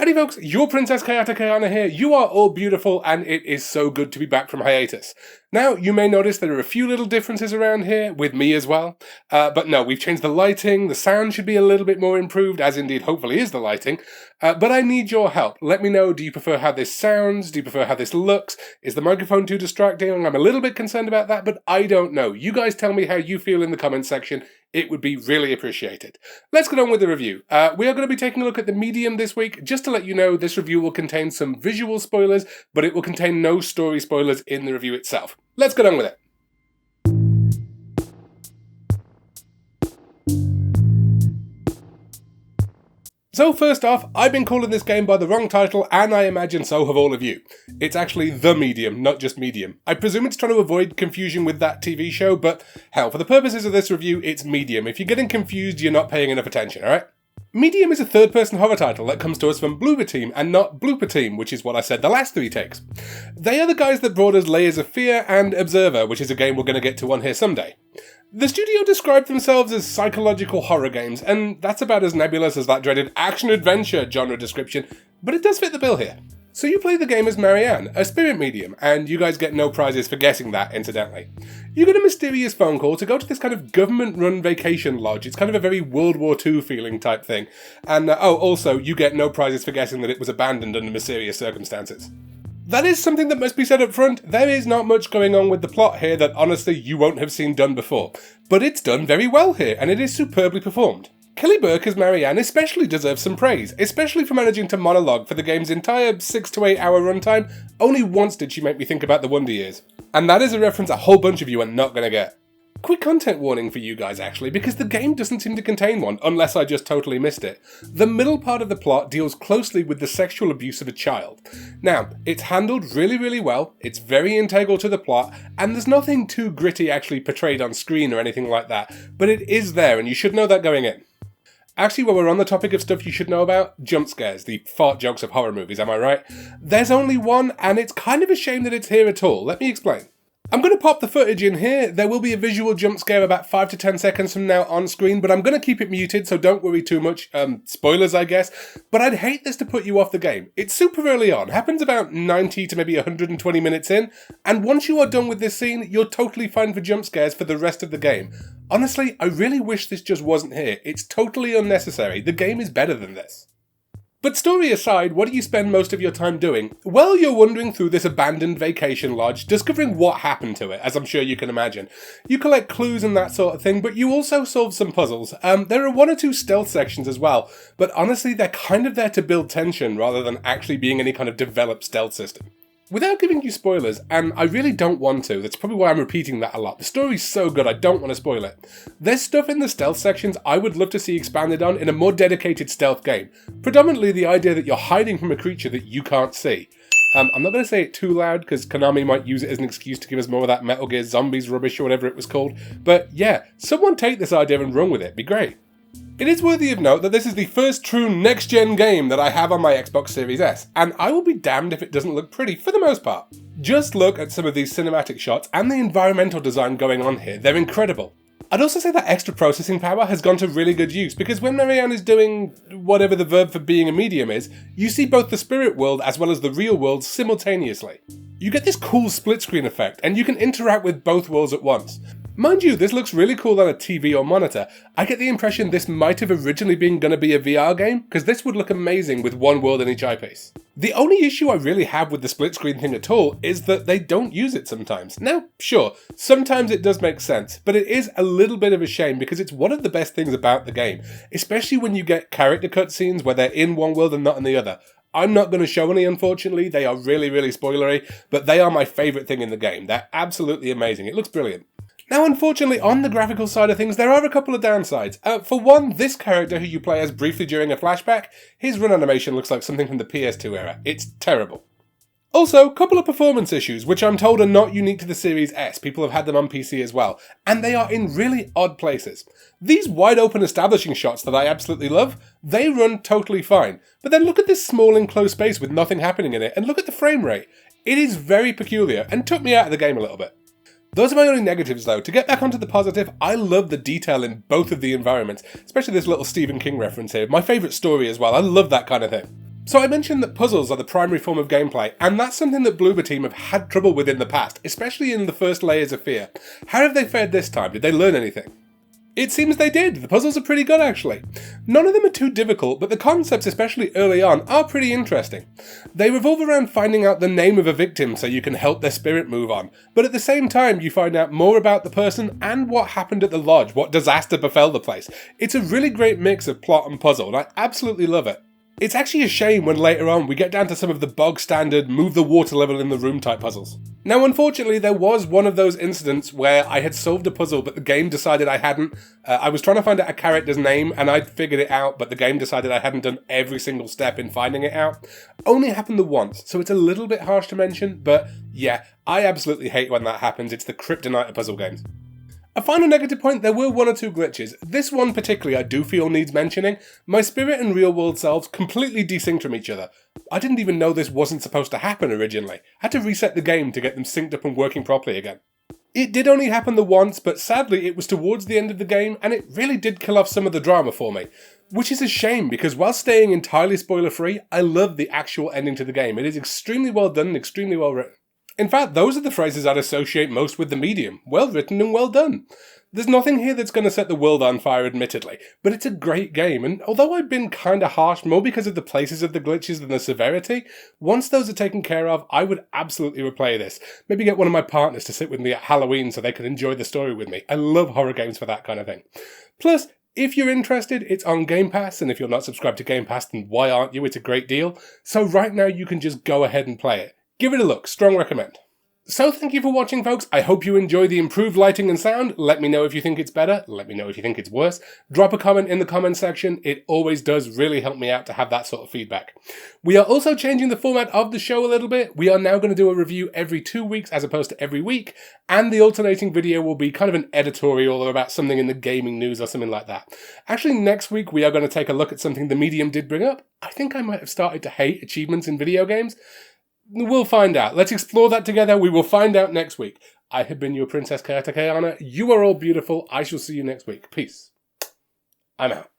Howdy folks, your Princess ChaoticAyana here. You are all beautiful and it is so good to be back from hiatus. Now, you may notice there are a few little differences around here, with me as well. But no, we've changed the lighting, the sound should be a little bit more improved, as indeed hopefully is the lighting. But I need your help. Let me know, do you prefer how this sounds? Do you prefer how this looks? Is the microphone too distracting? I'm a little bit concerned about that, but I don't know. You guys tell me how you feel in the comments section. It would be really appreciated. Let's get on with the review. We are going to be taking a look at the medium this week. Just to let you know, this review will contain some visual spoilers, but it will contain no story spoilers in the review itself. Let's get on with it. So first off, I've been calling this game by the wrong title, and I imagine so have all of you. It's actually The Medium, not just Medium. I presume it's trying to avoid confusion with that TV show, but hell, for the purposes of this review, it's Medium. If you're getting confused, you're not paying enough attention, alright? Medium is a third-person horror title that comes to us from Bloober Team and not Blooper Team, which is what I said the last 3 takes. They are the guys that brought us Layers of Fear and Observer, which is a game we're going to get to on here someday. The studio described themselves as psychological horror games, and that's about as nebulous as that dreaded action-adventure genre description, but it does fit the bill here. So you play the game as Marianne, a spirit medium, and you guys get no prizes for guessing that, incidentally. You get a mysterious phone call to go to this kind of government-run vacation lodge. It's kind of a very World War II feeling type thing. And also, you get no prizes for guessing that it was abandoned under mysterious circumstances. That is something that must be said up front. There is not much going on with the plot here that honestly you won't have seen done before. But it's done very well here, and it is superbly performed. Kelly Burke as Marianne especially deserves some praise, especially for managing to monologue for the game's entire 6 to 8 hour runtime. Only once did she make me think about the Wonder Years. And that is a reference a whole bunch of you are not going to get. Quick content warning for you guys actually, because the game doesn't seem to contain one, unless I just totally missed it. The middle part of the plot deals closely with the sexual abuse of a child. Now, it's handled really well, it's very integral to the plot, and there's nothing too gritty actually portrayed on screen or anything like that, but it is there and you should know that going in. Actually, while we're on the topic of stuff you should know about, jump scares, the fart jokes of horror movies, am I right? There's only one, and it's kind of a shame that it's here at all. Let me explain. I'm going to pop the footage in here. There will be a visual jump scare about 5 to 10 seconds from now on screen, but I'm going to keep it muted, so don't worry too much. Spoilers, I guess. But I'd hate this to put you off the game. It's super early on, happens about 90 to maybe 120 minutes in, and once you are done with this scene, you're totally fine for jump scares for the rest of the game. Honestly, I really wish this just wasn't here. It's totally unnecessary. The game is better than this. But story aside, what do you spend most of your time doing? Well, you're wandering through this abandoned vacation lodge, discovering what happened to it, as I'm sure you can imagine. You collect clues and that sort of thing, but you also solve some puzzles. There are 1 or 2 stealth sections as well, but honestly, they're kind of there to build tension rather than actually being any kind of developed stealth system. Without giving you spoilers, and I really don't want to, that's probably why I'm repeating that a lot. The story's so good, I don't want to spoil it. There's stuff in the stealth sections I would love to see expanded on in a more dedicated stealth game. Predominantly the idea that you're hiding from a creature that you can't see. I'm not going to say it too loud, because Konami might use it as an excuse to give us more of that Metal Gear Zombies rubbish or whatever it was called. But yeah, someone take this idea and run with it, it'd be great. It is worthy of note that this is the first true next-gen game that I have on my Xbox Series S, and I will be damned if it doesn't look pretty for the most part. Just look at some of these cinematic shots and the environmental design going on here, they're incredible. I'd also say that extra processing power has gone to really good use, because when Marianne is doing whatever the verb for being a medium is, you see both the spirit world as well as the real world simultaneously. You get this cool split screen effect, and you can interact with both worlds at once. Mind you, this looks really cool on a TV or monitor. I get the impression this might have originally been going to be a VR game, because this would look amazing with one world in each eyepiece. The only issue I really have with the split screen thing at all is that they don't use it sometimes. Now, sure, sometimes it does make sense, but it is a little bit of a shame because it's one of the best things about the game, especially when you get character cutscenes where they're in one world and not in the other. I'm not going to show any, unfortunately, they are really spoilery, but they are my favourite thing in the game. They're absolutely amazing, it looks brilliant. Now, unfortunately, on the graphical side of things, there are a couple of downsides. For one, this character who you play as briefly during a flashback, his run animation looks like something from the PS2 era. It's terrible. Also, a couple of performance issues, which I'm told are not unique to the Series S. People have had them on PC as well, and they are in really odd places. These wide-open establishing shots that I absolutely love, they run totally fine. But then look at this small enclosed space with nothing happening in it, and look at the frame rate. It is very peculiar, and took me out of the game a little bit. Those are my only negatives though. To get back onto the positive, I love the detail in both of the environments, especially this little Stephen King reference here. My favourite story as well, I love that kind of thing. So I mentioned that puzzles are the primary form of gameplay, and that's something that Bloober Team have had trouble with in the past, especially in the first Layers of Fear. How have they fared this time? Did they learn anything? It seems they did. The puzzles are pretty good, actually. None of them are too difficult, but the concepts, especially early on, are pretty interesting. They revolve around finding out the name of a victim so you can help their spirit move on, but at the same time you find out more about the person and what happened at the lodge, what disaster befell the place. It's a really great mix of plot and puzzle, and I absolutely love it. It's actually a shame when later on we get down to some of the bog standard move the water level in the room type puzzles. Now unfortunately there was one of those incidents where I had solved a puzzle but the game decided I hadn't. I was trying to find out a character's name and I'd figured it out, but the game decided I hadn't done every single step in finding it out. Only happened the once, so it's a little bit harsh to mention, but yeah, I absolutely hate when that happens. It's the kryptonite of puzzle games. A final negative point, there were one or two glitches. This one particularly I do feel needs mentioning. My spirit and real world selves completely desynced from each other. I didn't even know this wasn't supposed to happen originally. I had to reset the game to get them synced up and working properly again. It did only happen the once, but sadly it was towards the end of the game and it really did kill off some of the drama for me. Which is a shame because while staying entirely spoiler free, I love the actual ending to the game. It is extremely well done and extremely well written. In fact, those are the phrases I'd associate most with the medium. Well written and well done. There's nothing here that's going to set the world on fire, admittedly, but it's a great game, and although I've been kinda harsh more because of the places of the glitches than the severity, once those are taken care of, I would absolutely replay this. Maybe get one of my partners to sit with me at Halloween so they can enjoy the story with me. I love horror games for that kind of thing. Plus, if you're interested, it's on Game Pass, and if you're not subscribed to Game Pass, then why aren't you? It's a great deal. So right now you can just go ahead and play it. Give it a look, strong recommend. So thank you for watching, folks. I hope you enjoy the improved lighting and sound. Let me know if you think it's better. Let me know if you think it's worse. Drop a comment in the comment section. It always does really help me out to have that sort of feedback. We are also changing the format of the show a little bit. We are now going to do a review every 2 weeks as opposed to every week. And the alternating video will be kind of an editorial or about something in the gaming news or something like that. Actually, next week we are going to take a look at something the medium did bring up. I think I might have started to hate achievements in video games. We'll find out. Let's explore that together. We will find out next week. I have been your Princess ChaoticAyana. You are all beautiful. I shall see you next week. Peace. I'm out.